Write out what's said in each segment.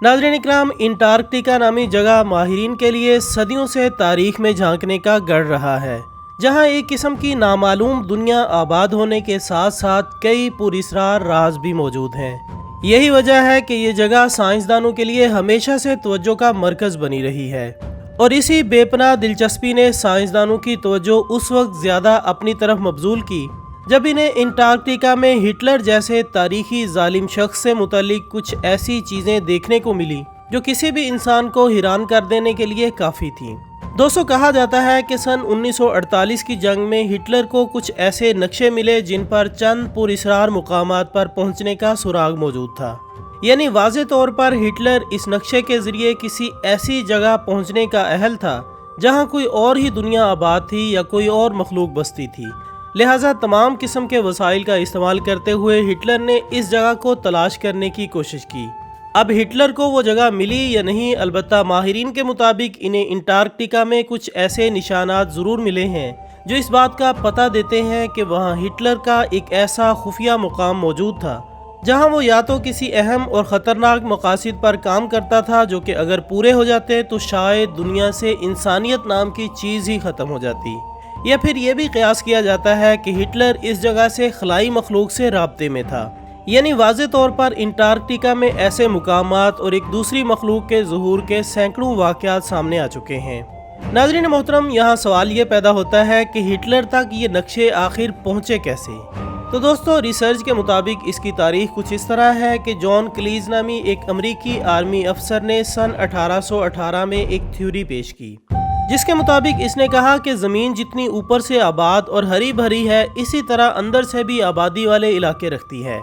नाज़रीन इकराम, अंटार्कटिका नामी जगह माहिरीन के लिए सदियों से तारीख में झांकने का गढ़ रहा है, जहां एक किस्म की नामालूम दुनिया आबाद होने के साथ साथ कई पुरअसरार राज भी मौजूद हैं। यही वजह है कि ये जगह साइंसदानों के लिए हमेशा से तवज्जो का मरकज़ बनी रही है, और इसी बेपनाह दिलचस्पी ने साइंसदानों की तवज्जो उस वक्त ज़्यादा अपनी तरफ मबजूल की जब इन्हें अंटार्कटिका में हिटलर जैसे तारीखी जालिम शख्स से मुतल्लिक कुछ ऐसी चीज़ें देखने को मिली जो किसी भी इंसान को हैरान कर देने के लिए काफ़ी थीं। दोस्तों, कहा जाता है कि सन 1948 की जंग में हिटलर को कुछ ऐसे नक्शे मिले जिन पर चंद पुरअसरार मुकामात पर पहुंचने का सुराग मौजूद था। यानी वाज़े तौर पर हिटलर इस नक्शे के ज़रिए किसी ऐसी जगह पहुंचने का अहल था जहां कोई और ही दुनिया आबाद थी या कोई और मखलूक बसती थी। लिहाजा तमाम किस्म के वसाइल का इस्तेमाल करते हुए हिटलर ने इस जगह को तलाश करने की कोशिश की। अब हिटलर को वो जगह मिली या नहीं, अलबत्ता माहिरीन के मुताबिक इन्हें अंटार्कटिका में कुछ ऐसे निशानात ज़रूर मिले हैं जो इस बात का पता देते हैं कि वहाँ हिटलर का एक ऐसा खुफिया मुकाम मौजूद था जहाँ वो या तो किसी अहम और ख़तरनाक मकासद पर काम करता था जो कि अगर पूरे हो जाते तो शायद दुनिया से इंसानियत नाम की चीज़ ही ख़त्म हो जाती, या फिर ये भी कयास किया जाता है कि हिटलर इस जगह से खलाई मखलूक से राब्ते में था। यानी वाज़े तौर पर अंटार्कटिका में ऐसे मुकामात और एक दूसरी मखलूक के ज़ुहूर के सैकड़ों वाक़यात सामने आ चुके हैं। नाज़रीन मोहतरम, यहाँ सवाल ये पैदा होता है कि हिटलर तक ये नक्शे आखिर पहुँचे कैसे। तो दोस्तों, रिसर्च के मुताबिक इसकी तारीख कुछ इस तरह है कि जॉन क्लीज नामी एक अमरीकी आर्मी अफसर ने सन 1818 में एक थ्योरी पेश की जिसके मुताबिक इसने कहा कि ज़मीन जितनी ऊपर से आबाद और हरी भरी है, इसी तरह अंदर से भी आबादी वाले इलाके रखती है।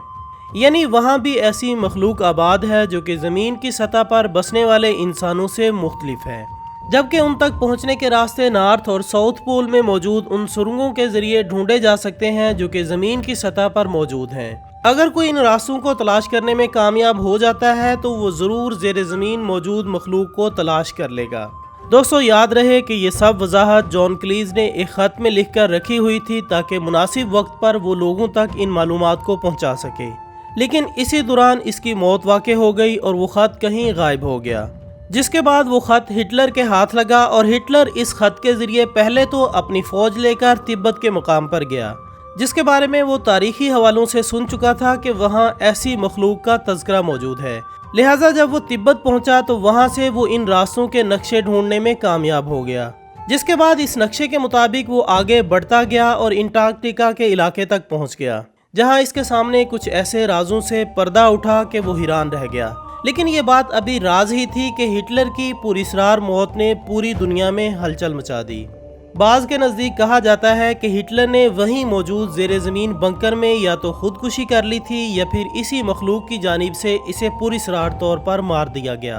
यानी वहाँ भी ऐसी मखलूक आबाद है जो कि ज़मीन की सतह पर बसने वाले इंसानों से मुख्तलिफ है, जबकि उन तक पहुँचने के रास्ते नॉर्थ और साउथ पोल में मौजूद उन सुरंगों के ज़रिए ढूंढे जा सकते हैं जो कि ज़मीन की सतह पर मौजूद हैं। अगर कोई इन रास्तों को तलाश करने में कामयाब हो जाता है तो वो ज़रूर ज़ेर ज़मीन मौजूद मखलूक को तलाश कर लेगा। दोस्तों, याद रहे कि ये सब वजाहत जॉन क्लीज ने एक ख़त में लिख कर रखी हुई थी ताकि मुनासिब वक्त पर वो लोगों तक इन मालूमात को पहुंचा सके, लेकिन इसी दौरान इसकी मौत वाक़ हो गई और वो ख़त कहीं गायब हो गया, जिसके बाद वो ख़त हिटलर के हाथ लगा और हिटलर इस ख़त के ज़रिए पहले तो अपनी फ़ौज लेकर तिब्बत के मुकाम पर गया, जिसके बारे में वो तारीख़ी हवालों से सुन चुका था कि वहाँ ऐसी मखलूक का तज़किरा मौजूद है। लिहाजा जब वो तिब्बत पहुंचा तो वहां से वो इन रास्तों के नक्शे ढूंढने में कामयाब हो गया, जिसके बाद इस नक्शे के मुताबिक वो आगे बढ़ता गया और अंटार्कटिका के इलाके तक पहुंच गया, जहां इसके सामने कुछ ऐसे राजों से पर्दा उठा कि वो हैरान रह गया। लेकिन ये बात अभी राज ही थी कि हिटलर की पुरअसरार मौत ने पूरी दुनिया में हलचल मचा दी। बाज़ के नज़दीक कहा जाता है कि हिटलर ने वहीं मौजूद ज़ेर ज़मीन बंकर में या तो खुदकुशी कर ली थी या फिर इसी मखलूक की जानिब से इसे पुरअसरार तौर पर मार दिया गया।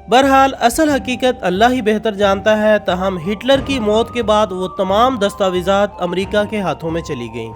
बहरहाल असल हकीकत अल्लाह ही बेहतर जानता है, ताहम हिटलर की मौत के बाद वो तमाम दस्तावेज़ात अमरीका के हाथों में चली गईं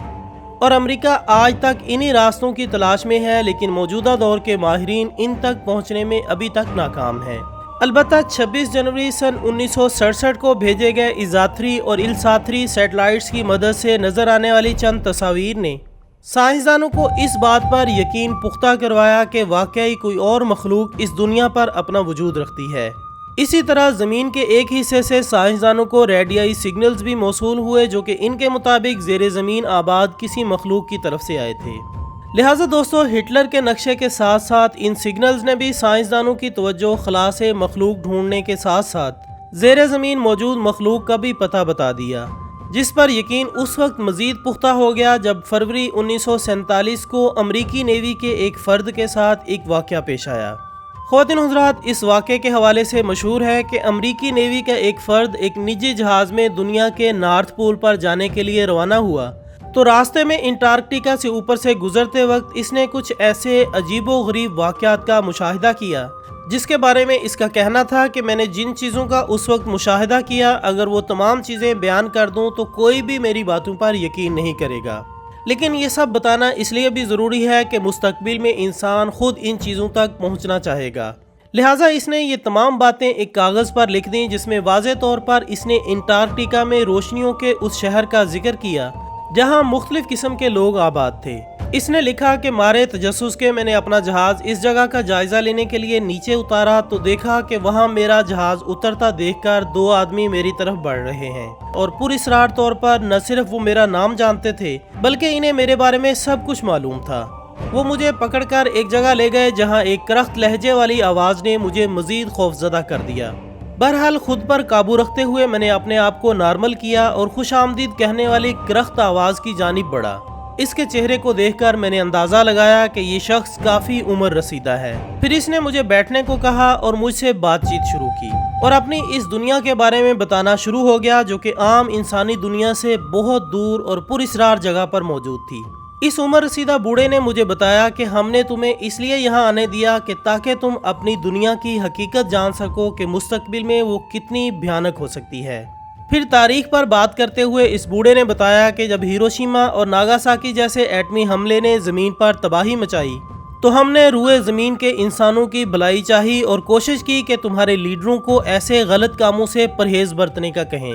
और अमरीका आज तक इन्हीं रास्तों की तलाश में है, लेकिन मौजूदा दौर के माहिरीन इन तक पहुँचने में अभी तक नाकाम हैं। अलबत्ता 26 जनवरी सन 1967 को भेजे गए इज़ाथरी और इलसाथरी सैटेलाइट्स की मदद से नज़र आने वाली चंद तस्वीर ने साइंसदानों को इस बात पर यकीन पुख्ता करवाया कि वाकई कोई और मखलूक इस दुनिया पर अपना वजूद रखती है। इसी तरह ज़मीन के एक हिस्से से साइंसदानों को रेडियाई सिग्नल्स भी मौसूल हुए जो कि इनके मुताबिक ज़ेर ज़मीन आबाद किसी मखलूक की तरफ से आए थे। लिहाजा दोस्तों, हिटलर के नक्शे के साथ साथ इन सिग्नल्स ने भी साइंसदानों की तवज्जो खला से मखलूक ढूंढने के साथ साथ ज़ेर ज़मीन मौजूद मखलूक का भी पता बता दिया, जिस पर यकीन उस वक्त मज़ीद पुख्ता हो गया जब फरवरी 1947 को अमरीकी नेवी के एक फ़र्द के साथ एक वाक़या पेश आया। ख़वातीन हज़रात, इस वाक़े के हवाले से मशहूर है कि अमरीकी नेवी का एक फ़र्द एक निजी जहाज़ में दुनिया के नॉर्थ पोल पर जाने के लिए रवाना हुआ तो रास्ते में अंटार्कटिका से ऊपर से गुजरते वक्त इसने कुछ ऐसे अजीबो-गरीब वाक़यात का मुशाहिदा किया जिसके बारे में इसका कहना था कि मैंने जिन चीज़ों का उस वक्त मुशाहिदा किया, अगर वो तमाम चीज़ें बयान कर दूं तो कोई भी मेरी बातों पर यकीन नहीं करेगा। लेकिन ये सब बताना इसलिए भी ज़रूरी है कि मुस्तकबिल में इंसान खुद इन चीज़ों तक पहुँचना चाहेगा। लिहाजा इसने ये तमाम बातें एक कागज़ पर लिख दी जिसमें वाज़े तौर पर इसने अंटार्कटिका में रोशनियों के उस शहर का जिक्र किया जहाँ मुख्तलिफ़ किस्म के लोग आबाद थे। اس نے لکھا کہ مارے تجسس کے میں نے اپنا جہاز اس جگہ کا جائزہ لینے کے لیے نیچے اتارا تو دیکھا کہ وہاں میرا جہاز اترتا دیکھ کر 2 آدمی میری طرف بڑھ رہے ہیں اور پراسرار طور پر نہ صرف وہ میرا نام جانتے تھے بلکہ انہیں میرے بارے میں سب کچھ معلوم تھا۔ وہ مجھے پکڑ کر ایک جگہ لے گئے جہاں ایک کرخت لہجے والی آواز نے مجھے مزید خوفزدہ کر دیا۔ بہرحال خود پر قابو رکھتے ہوئے میں نے اپنے آپ کو نارمل کیا اور خوش آمدید کہنے والی کرخت آواز کی جانب بڑھا۔ اس کے چہرے کو دیکھ کر میں نے اندازہ لگایا کہ یہ شخص کافی عمر رسیدہ ہے۔ پھر اس نے مجھے بیٹھنے کو کہا اور مجھ سے بات چیت شروع کی اور اپنی اس دنیا کے بارے میں بتانا شروع ہو گیا جو کہ عام انسانی دنیا سے بہت دور اور پراسرار جگہ پر موجود تھی۔ اس عمر رسیدہ بوڑھے نے مجھے بتایا کہ ہم نے تمہیں اس لیے یہاں آنے دیا کہ تاکہ تم اپنی دنیا کی حقیقت جان سکو کہ مستقبل میں وہ کتنی بھیانک ہو سکتی ہے۔ پھر تاریخ پر بات کرتے ہوئے اس بوڑھے نے بتایا کہ جب ہیروشیما اور ناگاساکی جیسے ایٹمی حملے نے زمین پر تباہی مچائی تو ہم نے روئے زمین کے انسانوں کی بھلائی چاہی اور کوشش کی کہ تمہارے لیڈروں کو ایسے غلط کاموں سے پرہیز برتنے کا کہیں۔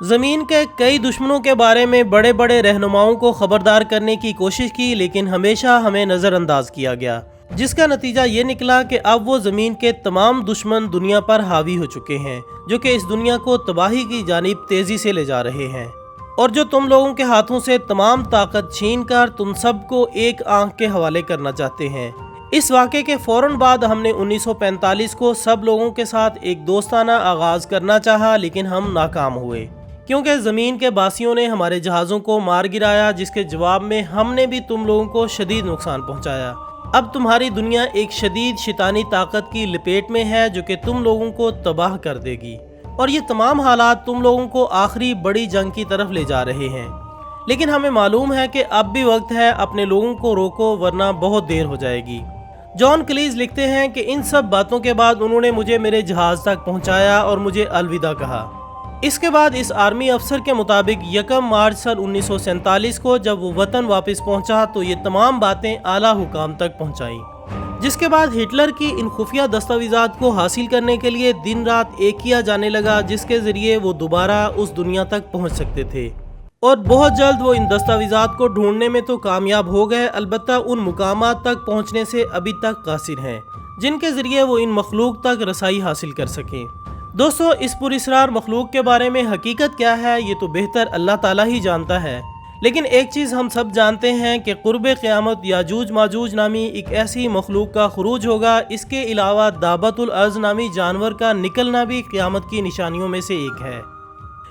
زمین کے کئی دشمنوں کے بارے میں بڑے بڑے رہنماؤں کو خبردار کرنے کی کوشش کی لیکن ہمیشہ ہمیں نظر انداز کیا گیا، جس کا نتیجہ یہ نکلا کہ اب وہ زمین کے تمام دشمن دنیا پر حاوی ہو چکے ہیں جو کہ اس دنیا کو تباہی کی جانب تیزی سے لے جا رہے ہیں، اور جو تم لوگوں کے ہاتھوں سے تمام طاقت چھین کر تم سب کو ایک آنکھ کے حوالے کرنا چاہتے ہیں۔ اس واقعے کے فوراً بعد ہم نے 1945 کو سب لوگوں کے ساتھ ایک دوستانہ آغاز کرنا چاہا لیکن ہم ناکام ہوئے کیونکہ زمین کے باسیوں نے ہمارے جہازوں کو مار گرایا، جس کے جواب میں ہم نے بھی تم لوگوں کو شدید نقصان پہنچایا۔ اب تمہاری دنیا ایک شدید شیطانی طاقت کی لپیٹ میں ہے جو کہ تم لوگوں کو تباہ کر دے گی، اور یہ تمام حالات تم لوگوں کو آخری بڑی جنگ کی طرف لے جا رہے ہیں۔ لیکن ہمیں معلوم ہے کہ اب بھی وقت ہے، اپنے لوگوں کو روکو ورنہ بہت دیر ہو جائے گی۔ جان کلیز لکھتے ہیں کہ ان سب باتوں کے بعد انہوں نے مجھے میرے جہاز تک پہنچایا اور مجھے الوداع کہا۔ اس کے بعد اس آرمی افسر کے مطابق 1 مارچ سن 1947 کو جب وہ وطن واپس پہنچا تو یہ تمام باتیں اعلیٰ حکام تک پہنچائیں، جس کے بعد ہٹلر کی ان خفیہ دستاویزات کو حاصل کرنے کے لیے دن رات ایک کیا جانے لگا، جس کے ذریعے وہ دوبارہ اس دنیا تک پہنچ سکتے تھے، اور بہت جلد وہ ان دستاویزات کو ڈھونڈنے میں تو کامیاب ہو گئے، البتہ ان مقامات تک پہنچنے سے ابھی تک قاصر ہیں جن کے ذریعے وہ ان مخلوق تک رسائی حاصل کر سکیں۔ دوستو، اس پراسرار مخلوق کے بارے میں حقیقت کیا ہے یہ تو بہتر اللہ تعالیٰ ہی جانتا ہے، لیکن ایک چیز ہم سب جانتے ہیں کہ قرب قیامت یاجوج ماجوج نامی ایک ایسی مخلوق کا خروج ہوگا۔ اس کے علاوہ دابت الارض نامی جانور کا نکلنا بھی قیامت کی نشانیوں میں سے ایک ہے۔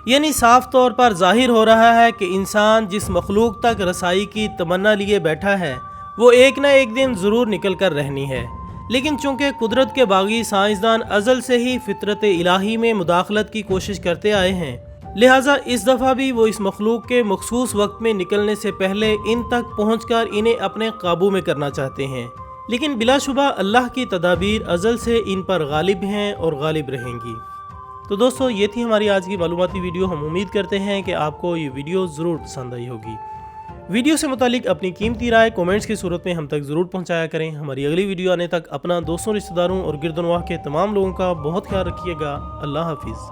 یعنی صاف طور پر ظاہر ہو رہا ہے کہ انسان جس مخلوق تک رسائی کی تمنا لیے بیٹھا ہے وہ ایک نہ ایک دن ضرور نکل کر رہنی ہے، لیکن چونکہ قدرت کے باغی سائنسدان ازل سے ہی فطرت الہی میں مداخلت کی کوشش کرتے آئے ہیں، لہٰذا اس دفعہ بھی وہ اس مخلوق کے مخصوص وقت میں نکلنے سے پہلے ان تک پہنچ کر انہیں اپنے قابو میں کرنا چاہتے ہیں، لیکن بلا شبہ اللہ کی تدابیر ازل سے ان پر غالب ہیں اور غالب رہیں گی۔ تو دوستو، یہ تھی ہماری آج کی معلوماتی ویڈیو۔ ہم امید کرتے ہیں کہ آپ کو یہ ویڈیو ضرور پسند آئی ہوگی۔ ویڈیو سے متعلق اپنی قیمتی رائے کومنٹس کی صورت میں ہم تک ضرور پہنچایا کریں۔ ہماری اگلی ویڈیو آنے تک اپنا دوستوں، رشتہ داروں اور گرد و نواح کے تمام لوگوں کا بہت خیال رکھیے گا۔ اللہ حافظ۔